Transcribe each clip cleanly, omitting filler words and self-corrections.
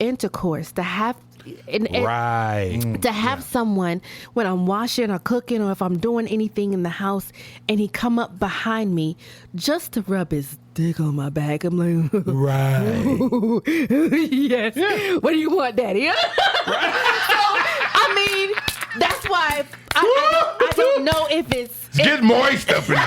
intercourse, to have Right. to have someone when I'm washing or cooking or if I'm doing anything in the house and he come up behind me just to rub his dick on my back. I'm like, Right. yes. Yeah. What do you want, Daddy? Right. So, I mean, that's why I don't know if it's get moist up in there.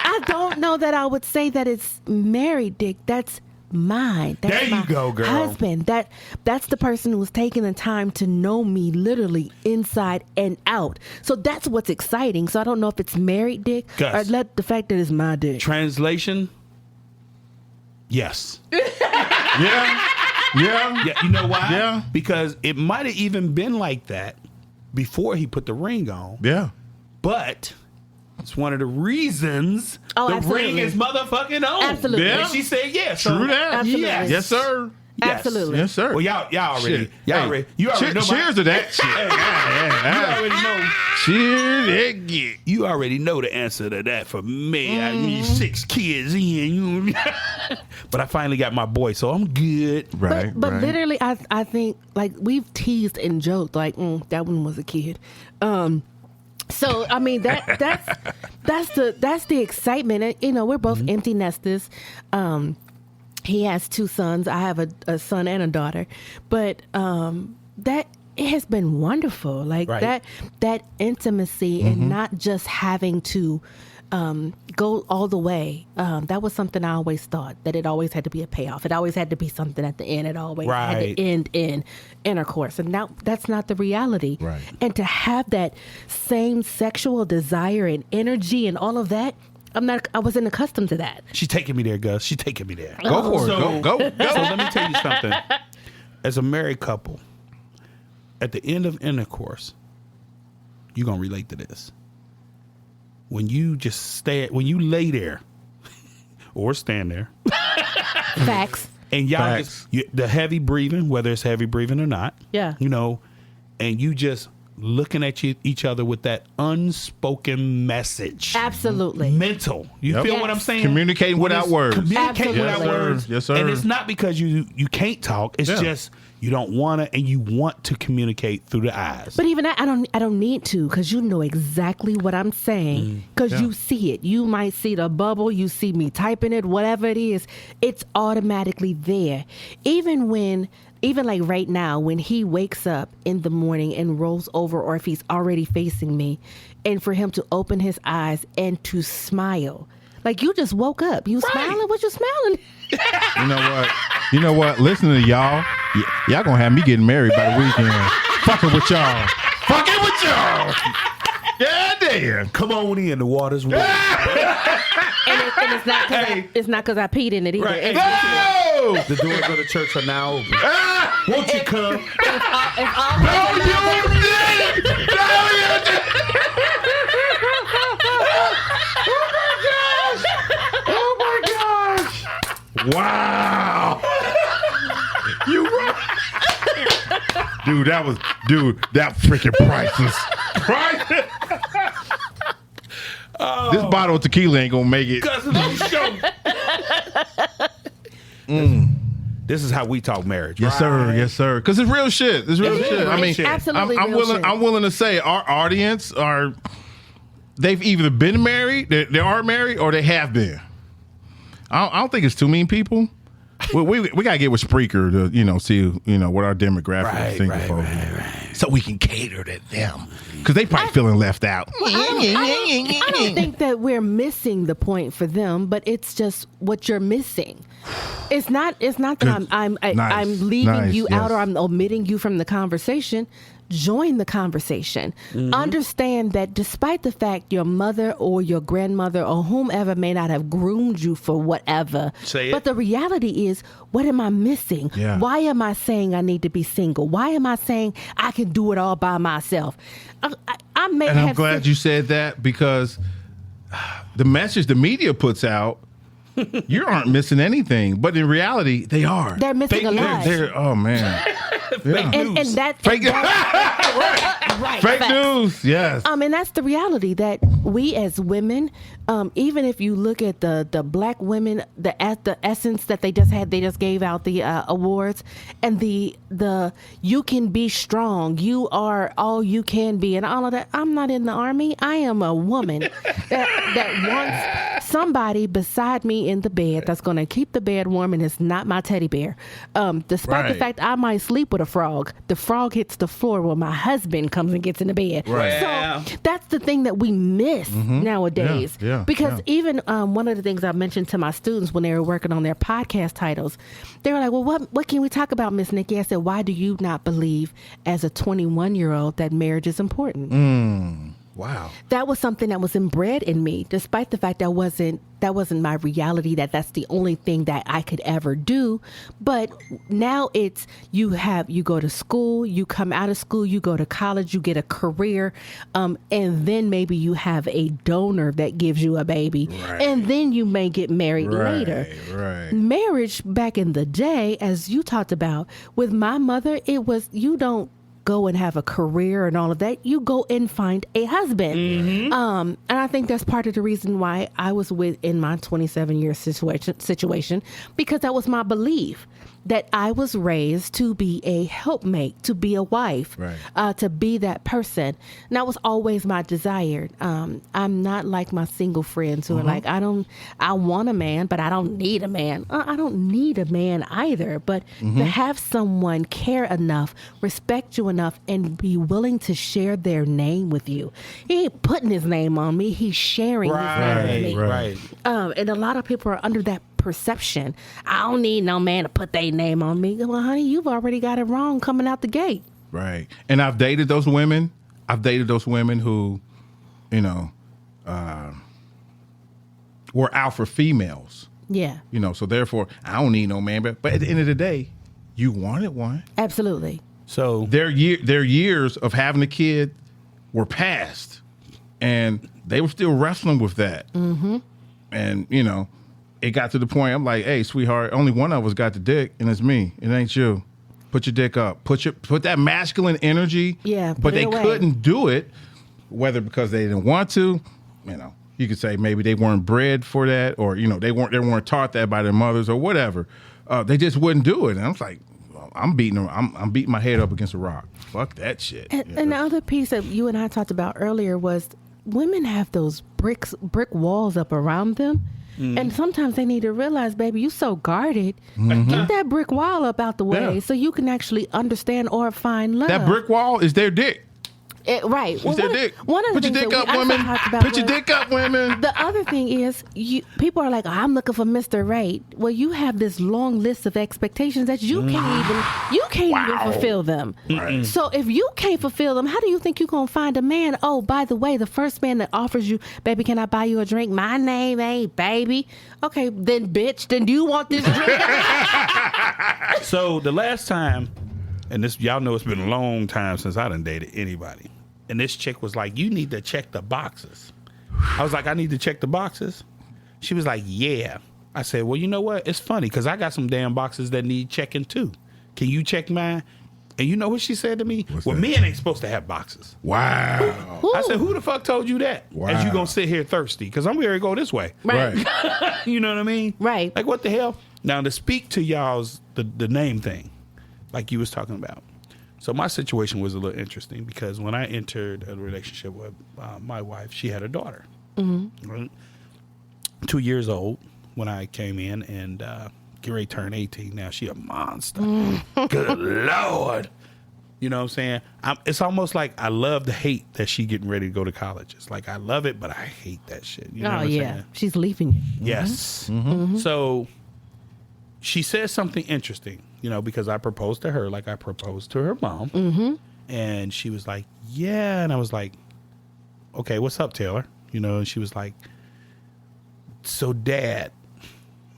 I don't know that I would say that it's married dick. That's mine. That's there you my go, girl. husband. That's the person who's taking the time to know me literally inside and out. So that's what's exciting. So I don't know if it's married dick Gus. or let the fact that it's my dick. Translation? Yes. Yeah. You know why? Yeah. Because it might have even been like that before he put the ring on. Yeah. But it's one of the reasons the absolutely. ring is motherfucking on. Absolutely. And she said yes. True that. Absolutely. Yes, sir. Yes. Absolutely. Yes, sir. Well, y'all already, Shit. you Hey, already know. cheers to that shit. You already know. Cheers to that. You already know the answer to that for me. I need 6 kids in. But I finally got my boy, so I'm good. Right. But literally, I think like we've teased and joked like that one was a kid. So I mean that's the excitement. And, you know, we're both empty nesters. He has 2 sons. I have a son and a daughter. But that it has been wonderful. Like right. that intimacy and not just having to go all the way. That was something I always thought, that it always had to be a payoff. It always had to be something at the end. It always had to end in intercourse. And now that's not the reality. Right. And to have that same sexual desire and energy and all of that, I wasn't accustomed to that. She's taking me there, Gus. She's taking me there. Go for it. Go. So let me tell you something. As a married couple, at the end of intercourse, you're going to relate to this. When you lay there or stand there. Facts. And y'all the heavy breathing, whether it's heavy breathing or not. Yeah. You know, and you just looking at each other with that unspoken message. Absolutely. Mental. You feel what I'm saying? Communicating without words. Communicating without words. Yes, sir. And it's not because you can't talk. It's just you don't want to, and you want to communicate through the eyes. But even that, I don't need to, because you know exactly what I'm saying, because you see it. You might see the bubble, you see me typing it, whatever it is, it's automatically there. Even like right now, when he wakes up in the morning and rolls over, or if he's already facing me, and for him to open his eyes and to smile. Like, you just woke up. You smiling? What you smiling? You know what? Listening to y'all gonna have me getting married by the weekend. Fucking with y'all. Yeah, damn. Come on in, the water's warm. And it's not because I peed in it either. Right. No! The doors of the church are now open. Won't you come? Wow. You right. That freaking priceless. This bottle of tequila ain't gonna make it. Gus and Los show. This is how we talk marriage. Yes, right? sir. Because it's real shit. It's real shit. I mean, absolutely I'm willing to say our audience they've either been married, they are married, or they have been. I don't think it's too many people. We gotta get with Spreaker to see what our demographic is thinking for, so we can cater to them, because they probably feeling left out. I don't think that we're missing the point for them, but it's just what you're missing. It's not that I'm leaving you out or I'm omitting you from the conversation. Join the conversation. Understand that despite the fact your mother or your grandmother or whomever may not have groomed you for whatever, but the reality is, what am I missing? Yeah. Why am I saying I need to be single? Why am I saying I can do it all by myself? I'm glad you said that, because the message the media puts out You aren't missing anything. But in reality, they are. They're missing a lot. Oh, man. Fake news. And that's Fake right. Fake Facts. news. Yes. And that's the reality that we as women, even if you look at the black women, the essence that they just gave out the awards, and the you can be strong, you are all you can be, and all of that. I'm not in the army. I am a woman that wants somebody beside me in the bed that's going to keep the bed warm, and it's not my teddy bear. Despite the fact I might sleep with a frog, the frog hits the floor when my husband comes and gets in the bed. Right. So that's the thing that we miss nowadays. Because even one of the things I mentioned to my students when they were working on their podcast titles, they were like, well, what can we talk about, Miss Nikki? I said, why do you not believe as a 21-year-old that marriage is important? Wow. That was something that was inbred in me, despite the fact that wasn't my reality, that's the only thing that I could ever do. But now it's you go to school, you come out of school, you go to college, you get a career, and then maybe you have a donor that gives you a baby, and then you may get married later. Right. Marriage back in the day, as you talked about, with my mother, it was you don't go and have a career and all of that. You go and find a husband. And I think that's part of the reason why I was in my 27-year situation, because that was my belief, that I was raised to be a helpmate, to be a wife, to be that person. And that was always my desire. I'm not like my single friends who are like, I want a man, but I don't need a man. I don't need a man either. But to have someone care enough, respect you enough, and be willing to share their name with you. He ain't putting his name on me. He's sharing his name with me. Right. And a lot of people are under that perception. I don't need no man to put their name on me. Well, honey, you've already got it wrong coming out the gate. Right. And I've dated those women. Who, were alpha females. Yeah. So therefore, I don't need no man. But at the end of the day, you wanted one. Absolutely. So their years of having a kid were past, and they were still wrestling with that. And, it got to the point, I'm like, hey, sweetheart, only one of us got the dick, and it's me. It ain't you. Put your dick up. Put that masculine energy. Yeah, but they couldn't do it, whether because they didn't want to. You could say maybe they weren't bred for that, or they weren't taught that by their mothers or whatever. They just wouldn't do it. And I was like, I'm beating my head up against a rock. Fuck that shit. And the other piece that you and I talked about earlier was women have those brick walls up around them. And sometimes they need to realize, baby, you so guarded. Get that brick wall up out the way so you can actually understand or find love. That brick wall is their dick. Right. Well, one of the Put your things dick up, women. Put your dick up, women. The other thing is, people are like, I'm looking for Mr. Right. Well, you have this long list of expectations that you can't even fulfill them. Right. So if you can't fulfill them, how do you think you're going to find a man? Oh, by the way, the first man that offers you, baby, can I buy you a drink? My name ain't baby. Okay, then bitch, then do you want this drink? So the last time, and this, y'all know it's been a long time since I done dated anybody. And this chick was like, you need to check the boxes. I was like, I need to check the boxes? She was like, yeah. I said, well, you know what? It's funny because I got some damn boxes that need checking too. Can you check mine? And you know what she said to me? Men ain't supposed to have boxes. Wow. Ooh. I said, who the fuck told you that? Wow. As you going to sit here thirsty? Because I'm going to go this way. Right. You know what I mean? Right. Like, what the hell? Now, to speak to y'all's, the name thing, like you was talking about. So my situation was a little interesting because when I entered a relationship with my wife, she had a daughter. Right? 2 years old when I came in and get ready to turn 18. Now she a monster. Good Lord. You know what I'm saying? It's almost like I love the hate that she getting ready to go to college. It's like I love it, but I hate that shit. You know what I'm saying? She's leaving you. Yes. So she says something interesting, because I proposed to her like I proposed to her mom. And she was like, yeah. And I was like, okay, what's up, Taylor? And she was like, so Dad,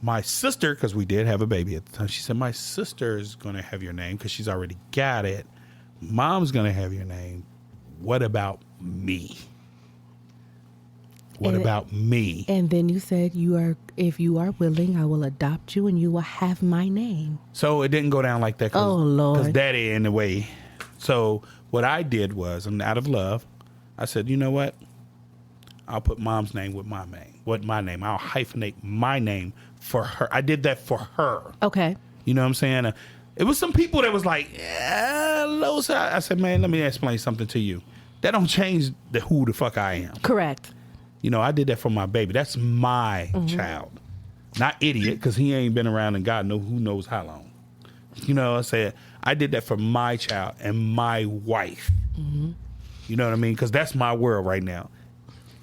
my sister, because we did have a baby at the time, she said, my sister's going to have your name because she's already got it. Mom's going to have your name. What about me? What about me? And then you said if you are willing, I will adopt you and you will have my name. So it didn't go down like that. Oh, Lord. Because daddy in the way. So what I did was, and out of love, I said, you know what? I'll put mom's name with my name. I'll hyphenate my name for her. I did that for her. Okay. You know what I'm saying? It was some people that was like, Los. I said, man, let me explain something to you. That don't change who the fuck I am. Correct. You know, I did that for my baby. That's my child. Not idiot, because he ain't been around and God who knows how long. You know, I said, I did that for my child and my wife. Mm-hmm. You know what I mean? Because that's my world right now.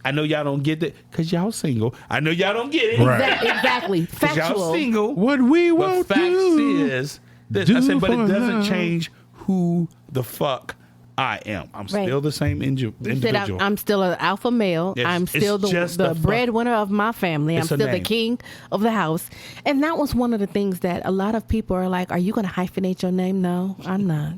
I know y'all don't get that because y'all single. I know y'all don't get it. Right. Exactly. Factual. Y'all single. What we won't but facts do. is, I said, but it doesn't change who the fuck I am. I'm still the same individual. I'm still an alpha male. I'm still the breadwinner of my family. I'm still the king of the house. And that was one of the things that a lot of people are like, are you going to hyphenate your name? No, I'm not.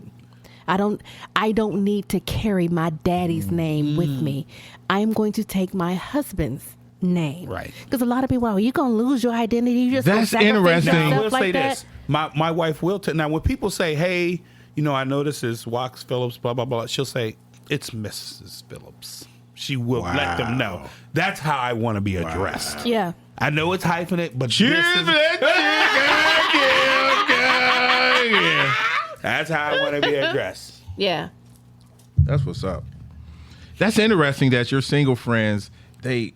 I don't need to carry my daddy's name with me. I'm going to take my husband's name. Right. Because a lot of people are, you're going to lose your identity. You just That's interesting. Now, I will say like this. My wife will. Now, when people say, hey, you know, I know this is Wax Phillips, blah, blah, blah, she'll say, it's Mrs. Phillips. She will let them know. That's how I want to be addressed. Wow. Yeah. I know it's hyphenate, but Cheers for that. That's how I want to be addressed. Yeah. That's what's up. That's interesting that your single friends, they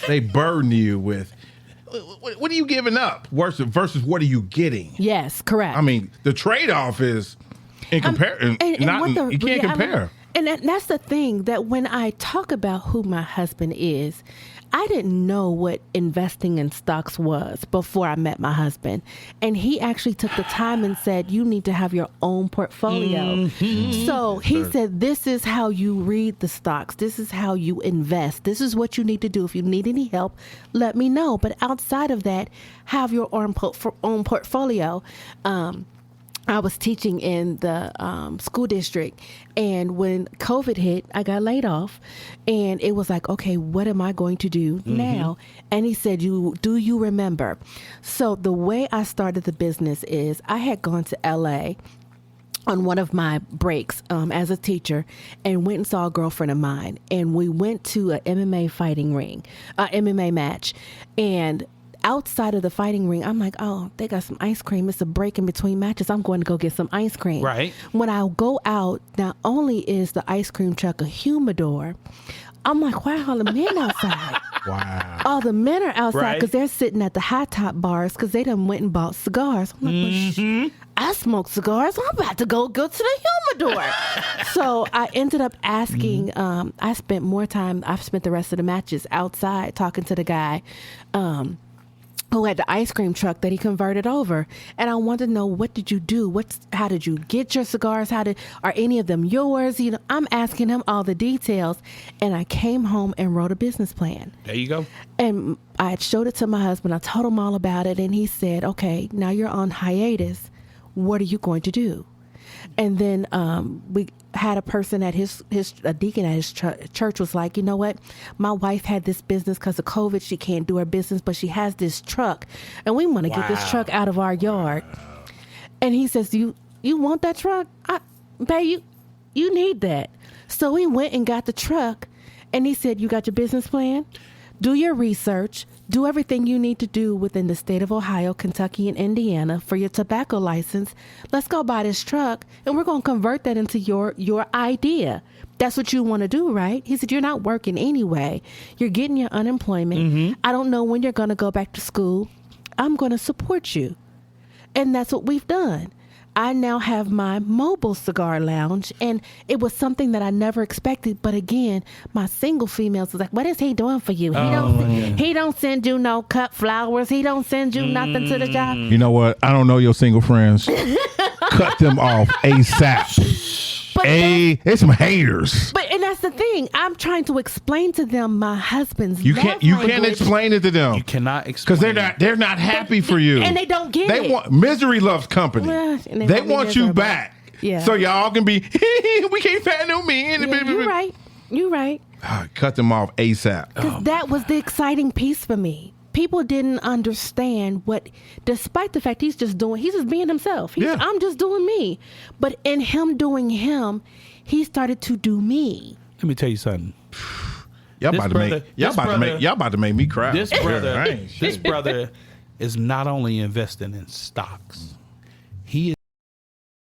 burden you with, what are you giving up versus what are you getting? Yes, correct. I mean, the trade-off is in comparison. You can't compare. And that's the thing, that when I talk about who my husband is, I didn't know what investing in stocks was before I met my husband. And he actually took the time and said, you need to have your own portfolio. Mm-hmm. So he said, this is how you read the stocks. This is how you invest. This is what you need to do. If you need any help, let me know. But outside of that, have your own portfolio. I was teaching in the school district, and when COVID hit, I got laid off, and it was like, okay, what am I going to do now? And he said, do you remember? So the way I started the business is I had gone to LA on one of my breaks as a teacher and went and saw a girlfriend of mine, and we went to an MMA fighting ring, MMA match, and outside of the fighting ring, I'm like, oh, they got some ice cream. It's a break in between matches. I'm going to go get some ice cream. Right. When I go out, not only is the ice cream truck a humidor, I'm like, why are all the men outside? Wow. All the men are outside because they're sitting at the high top bars because they done went and bought cigars. I'm like, well, I smoke cigars. I'm about to go to the humidor. So I ended up asking, I've spent the rest of the matches outside talking to the guy who had the ice cream truck that he converted over. And I wanted to know, what did you do? How did you get your cigars? Are any of them yours? You know, I'm asking him all the details. And I came home and wrote a business plan. There you go. And I had showed it to my husband. I told him all about it. And he said, okay, now you're on hiatus. What are you going to do? And then we had a person at a deacon at his church was like, you know what? My wife had this business because of COVID. She can't do her business, but she has this truck, and we want to get this truck out of our yard. And he says, you want that truck? Babe, you need that. So we went and got the truck, and he said, you got your business plan? Do your research. Do everything you need to do within the state of Ohio, Kentucky, and Indiana for your tobacco license. Let's go buy this truck, and we're going to convert that into your idea. That's what you want to do, right? He said, you're not working anyway. You're getting your unemployment. Mm-hmm. I don't know when you're going to go back to school. I'm going to support you. And that's what we've done. I now have my mobile cigar lounge, and it was something that I never expected. But again, my single females was like, what is he doing for you? He don't send you no cut flowers. He don't send you nothing to the job. You know what? I don't know your single friends. Cut them off ASAP. There's some haters. And that's the thing. I'm trying to explain to them my husband's You can't explain it to them. You cannot explain. Because they're not happy for you. And they don't get it. Misery loves company. They want you back. Yeah. So y'all can be, we can't find no men. Yeah, you're right. Cut them off ASAP. Because that was the exciting piece for me. People didn't understand what, despite the fact he's just being himself. I'm just doing me. But in him doing him, he started to do me. Let me tell you something. Y'all about to make me cry. This brother is not only investing in stocks. He is